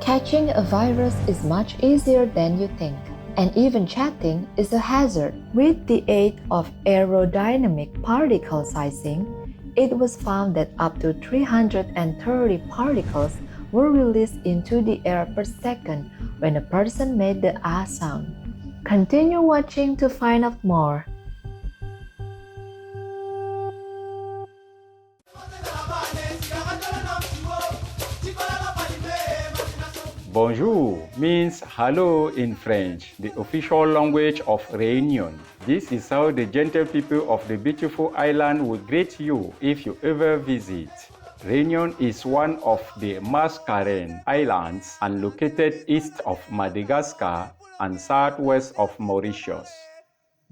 Catching a virus is much easier than you think, and even chatting is a hazard. With the aid of aerodynamic particle sizing, it was found that up to 330 particles were released into the air per second when a person made the ah sound. Continue watching to find out more. Bonjour means hello in French, the official language of Réunion. This is how the gentle people of the beautiful island will greet you if you ever visit. Réunion is one of the Mascarenes Islands and located east of Madagascar and southwest of Mauritius.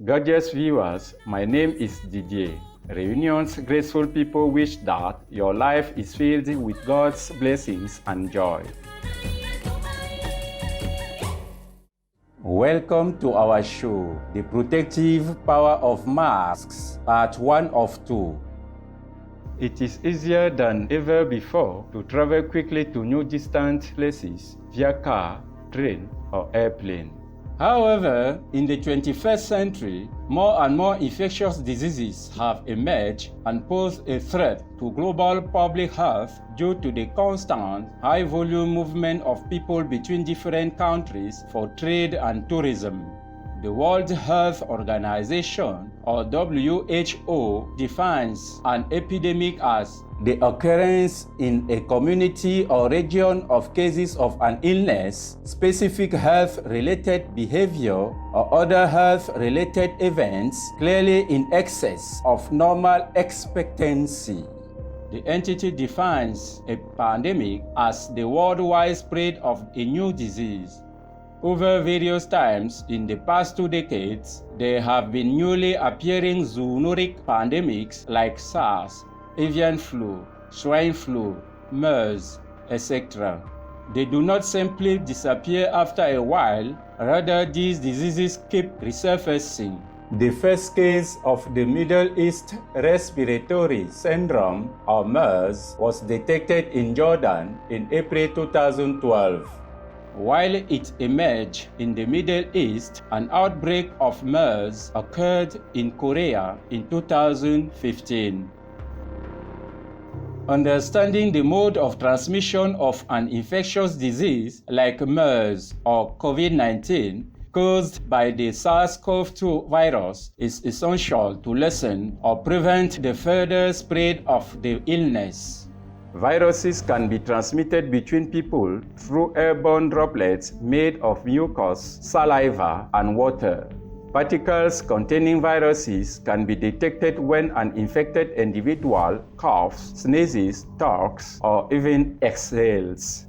Gorgeous viewers, my name is Didier. Réunion's graceful people wish that your life is filled with God's blessings and joy. Welcome to our show, The Protective Power of Masks, Part 1 of 2. It is easier than ever before to travel quickly to new distant places via car, train, or airplane. However, in the 21st century, more and more infectious diseases have emerged and pose a threat to global public health due to the constant, high-volume movement of people between different countries for trade and tourism. The World Health Organization, or WHO, defines an epidemic as the occurrence in a community or region of cases of an illness, specific health-related behavior, or other health-related events clearly in excess of normal expectancy. The entity defines a pandemic as the worldwide spread of a new disease. Over various times in the past 2 decades, there have been newly appearing zoonotic pandemics like SARS, avian flu, swine flu, MERS, etc. They do not simply disappear after a while, rather these diseases keep resurfacing. The first case of the Middle East Respiratory Syndrome, or MERS, was detected in Jordan in April 2012. While it emerged in the Middle East, an outbreak of MERS occurred in Korea in 2015. Understanding the mode of transmission of an infectious disease like MERS or COVID-19 caused by the SARS-CoV-2 virus is essential to lessen or prevent the further spread of the illness. Viruses can be transmitted between people through airborne droplets made of mucus, saliva, and water. Particles containing viruses can be detected when an infected individual coughs, sneezes, talks, or even exhales.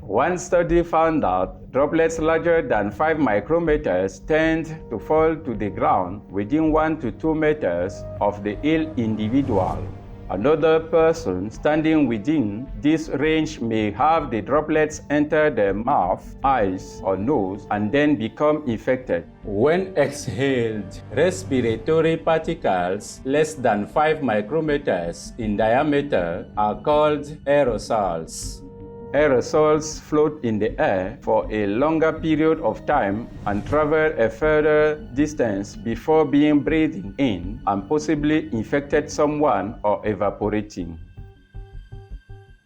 One study found that droplets larger than 5 micrometers tend to fall to the ground within 1 to 2 meters of the ill individual. Another person standing within this range may have the droplets enter their mouth, eyes, or nose and then become infected. When exhaled, respiratory particles less than 5 micrometers in diameter are called aerosols. Aerosols float in the air for a longer period of time and travel a further distance before being breathed in and possibly infected someone or evaporating.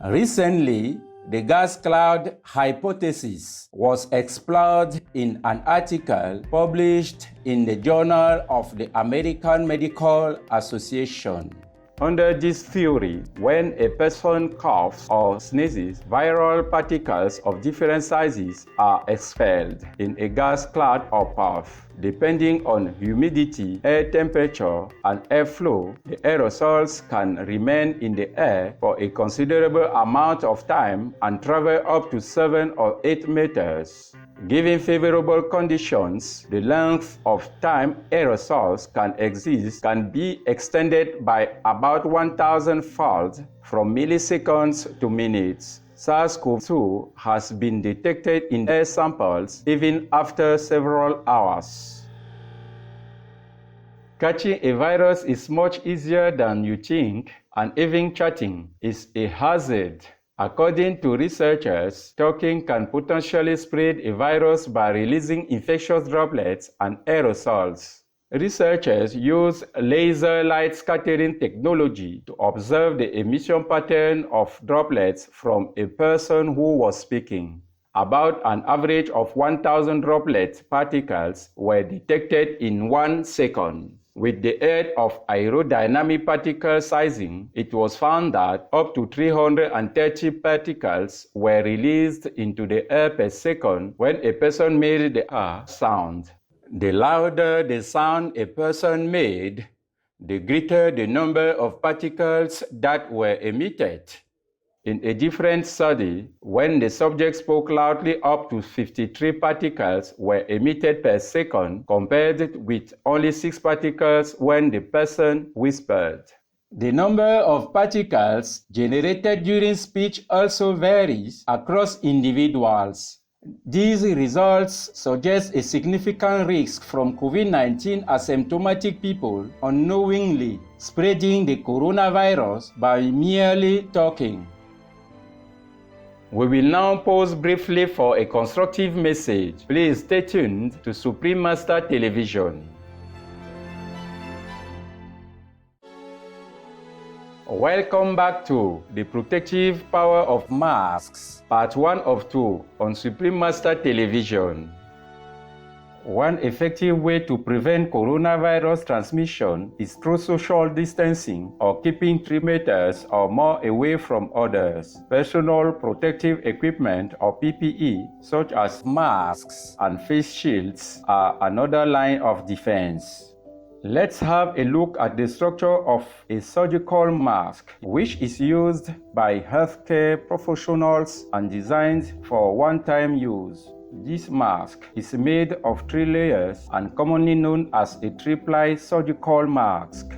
Recently, the gas cloud hypothesis was explored in an article published in the Journal of the American Medical Association. Under this theory, when a person coughs or sneezes, viral particles of different sizes are expelled in a gas cloud or puff. Depending on humidity, air temperature, and airflow, the aerosols can remain in the air for a considerable amount of time and travel up to 7 or 8 meters. Given favorable conditions, the length of time aerosols can exist can be extended by about 1,000-fold from milliseconds to minutes. SARS-CoV-2 has been detected in air samples even after several hours. Catching a virus is much easier than you think, and even chatting is a hazard. According to researchers, talking can potentially spread a virus by releasing infectious droplets and aerosols. Researchers use laser light scattering technology to observe the emission pattern of droplets from a person who was speaking. About an average of 1,000 droplet particles were detected in 1 second. With the aid of aerodynamic particle sizing, it was found that up to 330 particles were released into the air per second when a person made the R sound. The louder the sound a person made, the greater the number of particles that were emitted. In a different study, when the subject spoke loudly, up to 53 particles were emitted per second, compared with only 6 particles when the person whispered. The number of particles generated during speech also varies across individuals. These results suggest a significant risk from COVID-19 asymptomatic people unknowingly spreading the coronavirus by merely talking. We will now pause briefly for a constructive message. Please stay tuned to Supreme Master Television. Welcome back to The Protective Power of Masks, Part 1 of 2 on Supreme Master Television. One effective way to prevent coronavirus transmission is through social distancing or keeping 3 meters or more away from others. Personal protective equipment or PPE, such as masks and face shields, are another line of defense. Let's have a look at the structure of a surgical mask, which is used by healthcare professionals and designed for one-time use. This mask is made of 3 layers and commonly known as a triple surgical mask.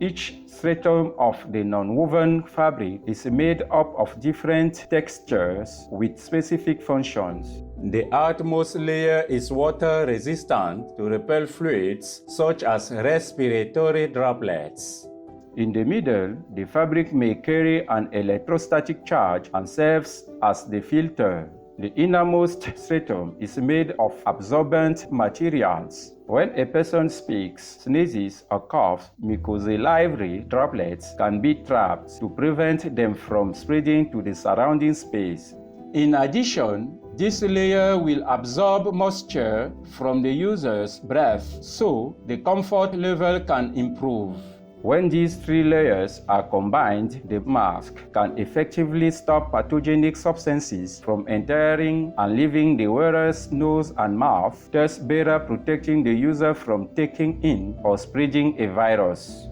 Each stratum of the non-woven fabric is made up of different textures with specific functions. The outermost layer is water resistant to repel fluids such as respiratory droplets. In the middle, the fabric may carry an electrostatic charge and serves as the filter. The innermost stratum is made of absorbent materials. When a person speaks, sneezes, or coughs, mucosal droplets can be trapped to prevent them from spreading to the surrounding space. In addition, this layer will absorb moisture from the user's breath, so the comfort level can improve. When these 3 layers are combined, the mask can effectively stop pathogenic substances from entering and leaving the wearer's nose and mouth, thus better protecting the user from taking in or spreading a virus.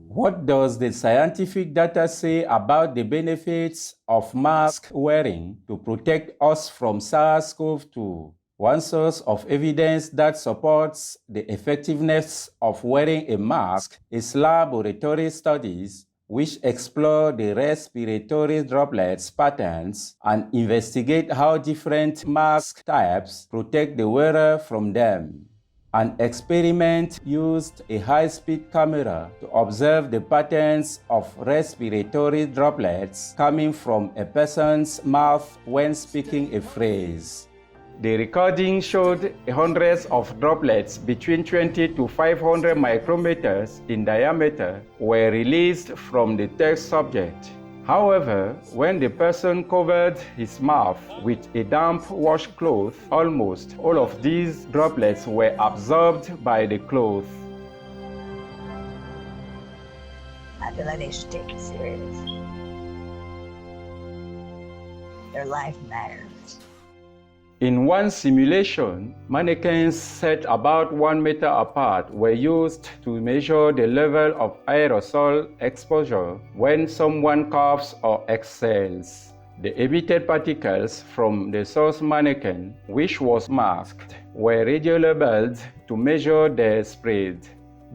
What does the scientific data say about the benefits of mask wearing to protect us from SARS-CoV-2? One source of evidence that supports the effectiveness of wearing a mask is laboratory studies which explore the respiratory droplets patterns and investigate how different mask types protect the wearer from them. An experiment used a high-speed camera to observe the patterns of respiratory droplets coming from a person's mouth when speaking a phrase. The recording showed hundreds of droplets between 20 to 500 micrometers in diameter were released from the test subject. However, when the person covered his mouth with a damp washcloth, almost all of these droplets were absorbed by the cloth. I feel like they should take it serious. Their life matters. In one simulation, mannequins set about 1 meter apart were used to measure the level of aerosol exposure when someone coughs or exhales. The emitted particles from the source mannequin, which was masked, were radiolabeled to measure their spread.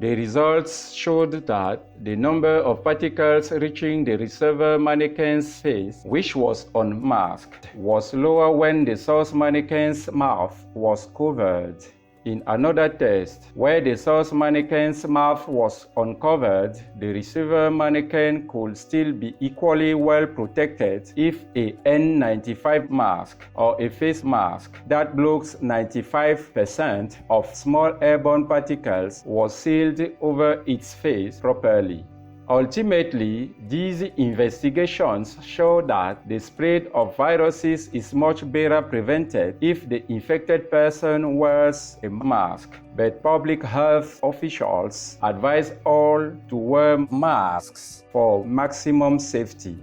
The results showed that the number of particles reaching the receiver mannequin's face, which was unmasked, was lower when the source mannequin's mouth was covered. In another test, where the source mannequin's mouth was uncovered, the receiver mannequin could still be equally well protected if a N95 mask or a face mask that blocks 95% of small airborne particles was sealed over its face properly. Ultimately, these investigations show that the spread of viruses is much better prevented if the infected person wears a mask, but public health officials advise all to wear masks for maximum safety.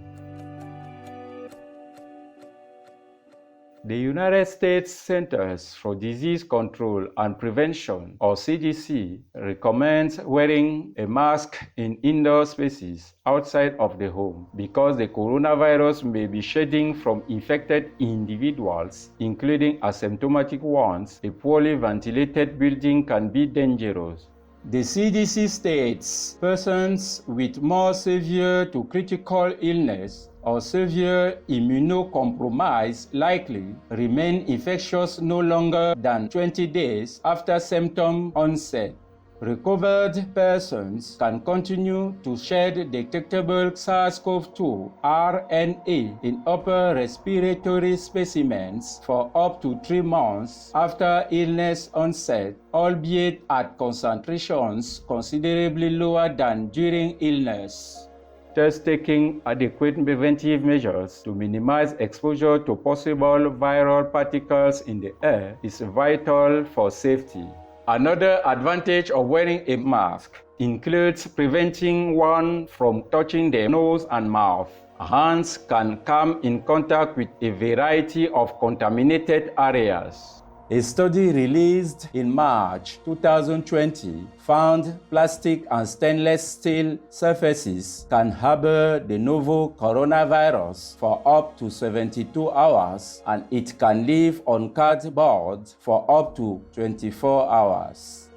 The United States Centers for Disease Control and Prevention, or CDC, recommends wearing a mask in indoor spaces outside of the home because the coronavirus may be shedding from infected individuals, including asymptomatic ones. A poorly ventilated building can be dangerous. The CDC states persons with more severe to critical illness or severe immunocompromise likely remain infectious no longer than 20 days after symptom onset. Recovered persons can continue to shed detectable SARS-CoV-2 RNA in upper respiratory specimens for up to 3 months after illness onset, albeit at concentrations considerably lower than during illness. Thus, taking adequate preventive measures to minimize exposure to possible viral particles in the air is vital for safety. Another advantage of wearing a mask includes preventing one from touching the nose and mouth. Hands can come in contact with a variety of contaminated areas. A study released in March 2020 found plastic and stainless steel surfaces can harbor the novel coronavirus for up to 72 hours, and it can live on cardboard for up to 24 hours.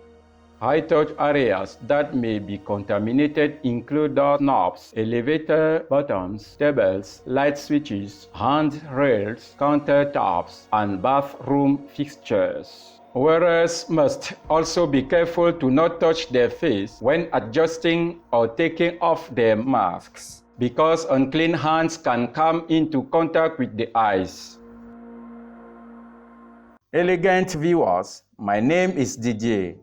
High-touch areas that may be contaminated include doorknobs, elevator buttons, tables, light switches, handrails, countertops, and bathroom fixtures. Wearers must also be careful to not touch their face when adjusting or taking off their masks, because unclean hands can come into contact with the eyes. Elegant viewers, my name is DJ.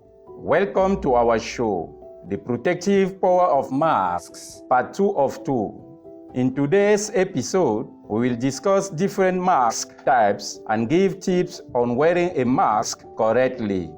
Welcome to our show, The Protective Power of Masks, Part 2 of 2. In today's episode, we will discuss different mask types and give tips on wearing a mask correctly.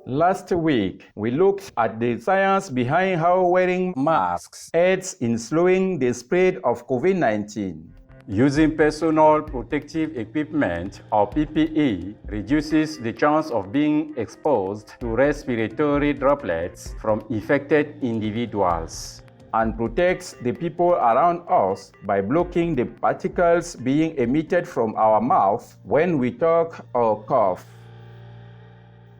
Last week, we looked at the science behind how wearing masks aids in slowing the spread of COVID-19. Using personal protective equipment, or PPE, reduces the chance of being exposed to respiratory droplets from infected individuals and protects the people around us by blocking the particles being emitted from our mouth when we talk or cough.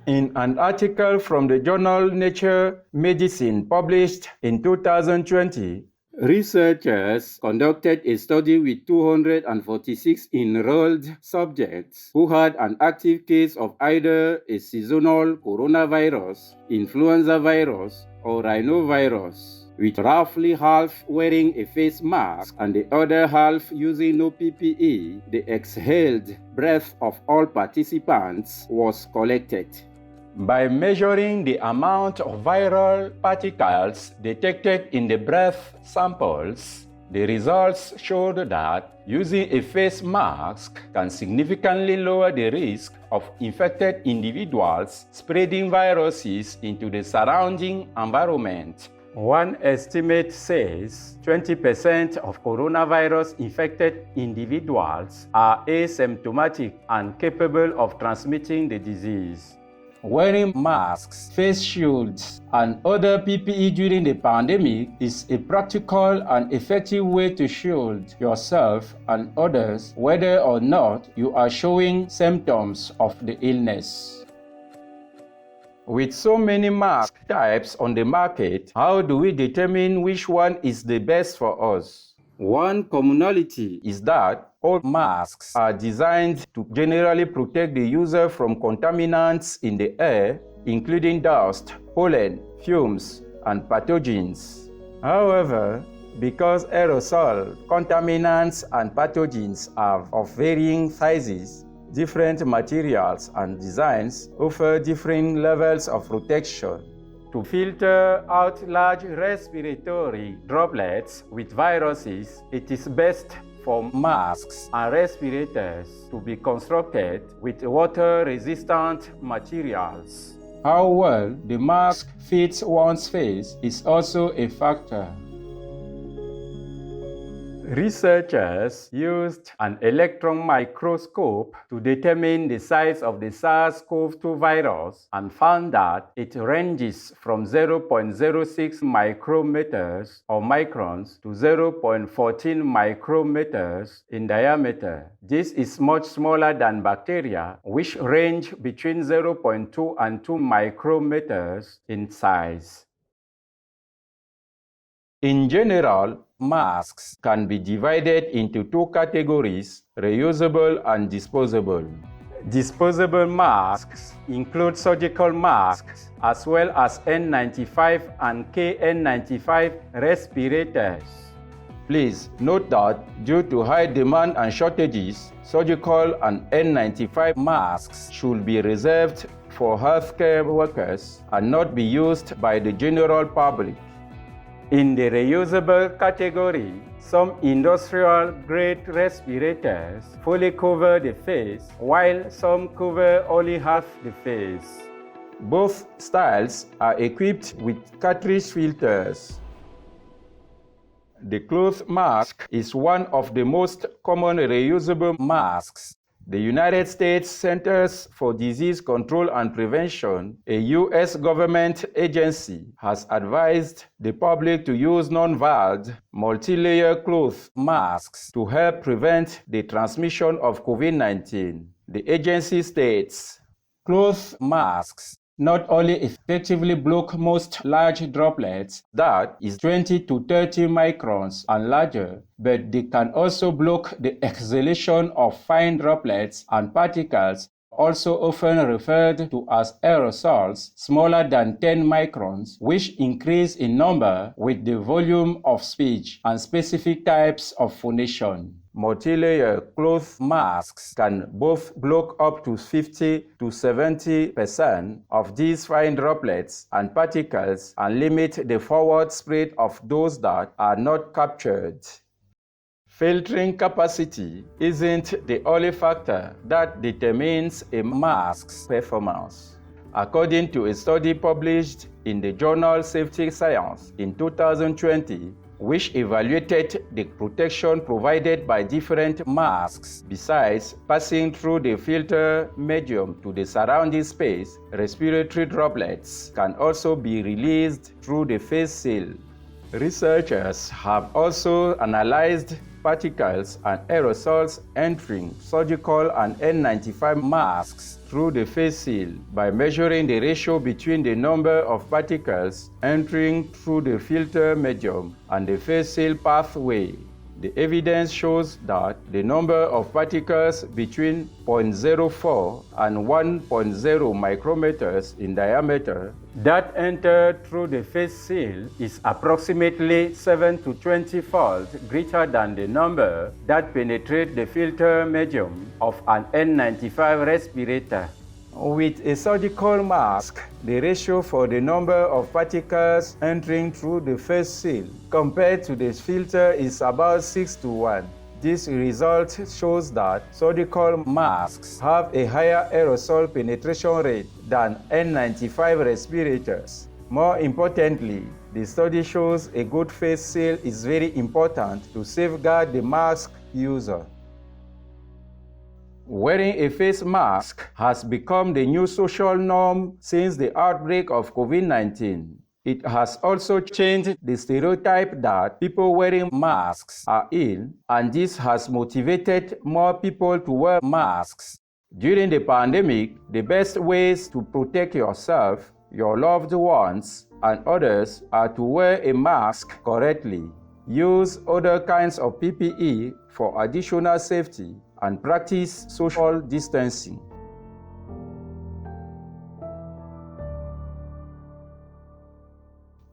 In an article from the journal Nature Medicine published in 2020, researchers conducted a study with 246 enrolled subjects who had an active case of either a seasonal coronavirus, influenza virus, or rhinovirus, with roughly half wearing a face mask and the other half using no PPE. The exhaled breath of all participants was collected. By measuring the amount of viral particles detected in the breath samples, the results showed that using a face mask can significantly lower the risk of infected individuals spreading viruses into the surrounding environment. One estimate says 20% of coronavirus-infected individuals are asymptomatic and capable of transmitting the disease. Wearing masks, face shields, and other PPE during the pandemic is a practical and effective way to shield yourself and others whether or not you are showing symptoms of the illness. With so many mask types on the market, how do we determine which one is the best for us? One commonality is that all masks are designed to generally protect the user from contaminants in the air, including dust, pollen, fumes, and pathogens. However, because aerosol, contaminants, and pathogens are of varying sizes, different materials and designs offer different levels of protection. To filter out large respiratory droplets with viruses, it is best for masks and respirators to be constructed with water-resistant materials. How well the mask fits one's face is also a factor. Researchers used an electron microscope to determine the size of the SARS-CoV-2 virus and found that it ranges from 0.06 micrometers or microns to 0.14 micrometers in diameter. This is much smaller than bacteria, which range between 0.2 and 2 micrometers in size. In general, masks can be divided into two categories, reusable and disposable. Disposable masks include surgical masks as well as N95 and KN95 respirators. Please note that due to high demand and shortages, surgical and N95 masks should be reserved for healthcare workers and not be used by the general public. In the reusable category, some industrial-grade respirators fully cover the face, while some cover only half the face. Both styles are equipped with cartridge filters. The cloth mask is one of the most common reusable masks. The United States Centers for Disease Control and Prevention, a U.S. government agency, has advised the public to use non-valved, multi-layer cloth masks to help prevent the transmission of COVID-19. The agency states, cloth masks not only effectively block most large droplets, that is 20 to 30 microns and larger, but they can also block the exhalation of fine droplets and particles, also often referred to as aerosols, smaller than 10 microns, which increase in number with the volume of speech and specific types of phonation. Multi-layer cloth masks can both block up to 50 to 70% of these fine droplets and particles and limit the forward spread of those that are not captured. Filtering capacity isn't the only factor that determines a mask's performance. According to a study published in the journal Safety Science in 2020, which evaluated the protection provided by different masks. Besides passing through the filter medium to the surrounding space, respiratory droplets can also be released through the face seal. Researchers have also analyzed particles and aerosols entering surgical and N95 masks through the face seal by measuring the ratio between the number of particles entering through the filter medium and the face seal pathway. The evidence shows that the number of particles between 0.04 and 1.0 micrometers in diameter that enter through the face seal is approximately 7 to 20-fold greater than the number that penetrate the filter medium of an N95 respirator. With a surgical mask, the ratio for the number of particles entering through the face seal compared to the filter is about 6 to 1. This result shows that surgical masks have a higher aerosol penetration rate than N95 respirators. More importantly, the study shows a good face seal is very important to safeguard the mask user. Wearing a face mask has become the new social norm since the outbreak of COVID-19. It has also changed the stereotype that people wearing masks are ill, and this has motivated more people to wear masks. During the pandemic, the best ways to protect yourself, your loved ones, and others are to wear a mask correctly, use other kinds of PPE for additional safety, and practice social distancing.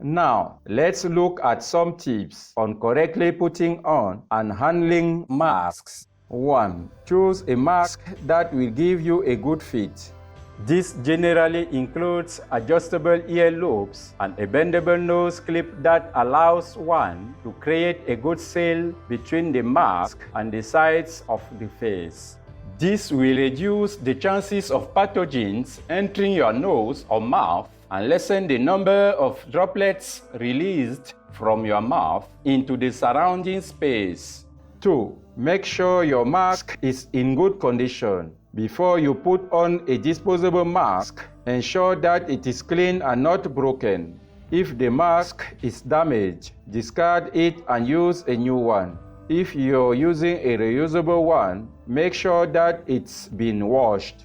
Now, let's look at some tips on correctly putting on and handling masks. 1. Choose a mask that will give you a good fit. This generally includes adjustable earlobes and a bendable nose clip that allows one to create a good seal between the mask and the sides of the face. This will reduce the chances of pathogens entering your nose or mouth and lessen the number of droplets released from your mouth into the surrounding space. 2. Make sure your mask is in good condition. Before you put on a disposable mask, ensure that it is clean and not broken. If the mask is damaged, discard it and use a new one. If you're using a reusable one, make sure that it's been washed.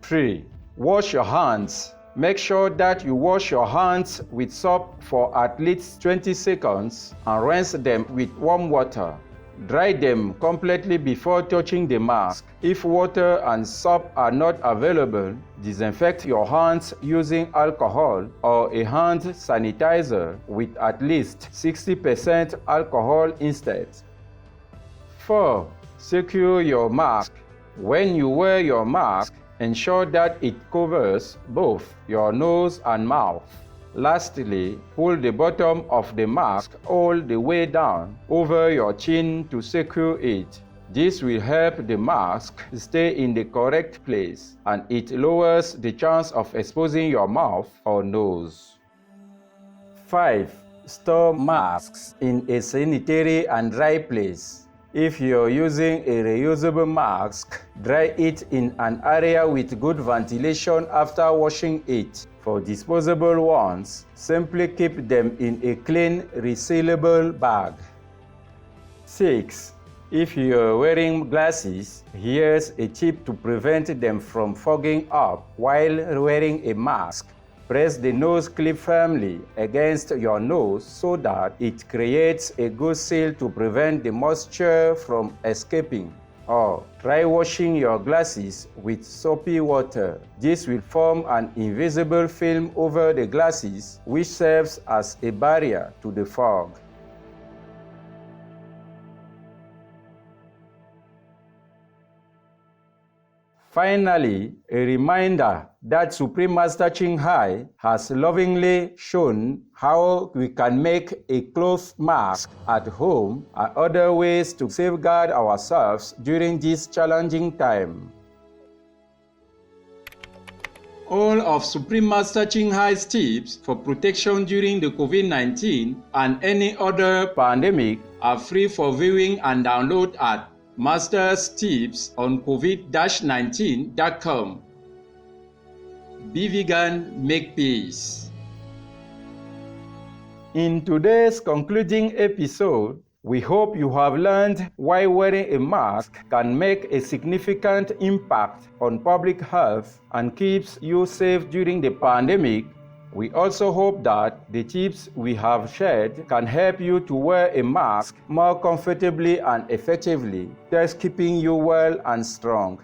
3. Wash your hands. Make sure that you wash your hands with soap for at least 20 seconds and rinse them with warm water. Dry them completely before touching the mask. If water and soap are not available, disinfect your hands using alcohol or a hand sanitizer with at least 60% alcohol instead. 4. Secure your mask. When you wear your mask, ensure that it covers both your nose and mouth. Lastly, pull the bottom of the mask all the way down over your chin to secure it. This will help the mask stay in the correct place, and it lowers the chance of exposing your mouth or nose. 5. Store masks in a sanitary and dry place. If you're using a reusable mask, dry it in an area with good ventilation after washing it. For disposable ones, simply keep them in a clean, resealable bag. 6. If you're wearing glasses, here's a tip to prevent them from fogging up while wearing a mask. Press the nose clip firmly against your nose so that it creates a good seal to prevent the moisture from escaping. Or try washing your glasses with soapy water. This will form an invisible film over the glasses, which serves as a barrier to the fog. Finally, a reminder that Supreme Master Ching Hai has lovingly shown how we can make a cloth mask at home and other ways to safeguard ourselves during this challenging time. All of Supreme Master Ching Hai's tips for protection during the COVID-19 and any other pandemic are free for viewing and download at Master's Tips on COVID-19.com. Be vegan, make peace. In today's concluding episode, we hope you have learned why wearing a mask can make a significant impact on public health and keeps you safe during the pandemic. We also hope that the tips we have shared can help you to wear a mask more comfortably and effectively, thus keeping you well and strong.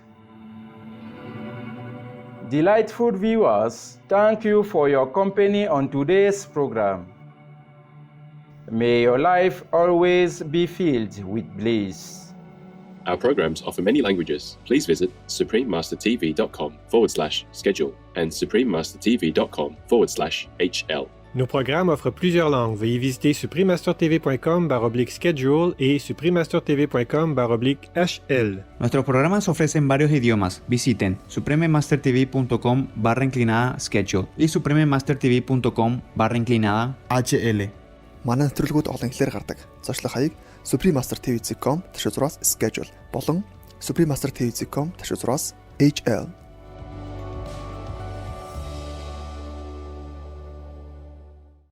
Delightful viewers, thank you for your company on today's program. May your life always be filled with bliss. Our programs offer many languages. Please visit suprememastertv.com/schedule and suprememastertv.com/HL. Nos programmes offrent plusieurs langues. Veuillez visiter suprememastertv.com/schedule et suprememastertv.com/HL. Nuestros programas ofrecen varios idiomas. Visiten suprememastertv.com/schedule и suprememastertv.com/HL. Манай нэвтрүүлгүүд олон хэлээр гардаг. Зочлох хаяг suprememastertv.com/schedule болон 수프리마스터 테이츠컴 다시 돌아서 HL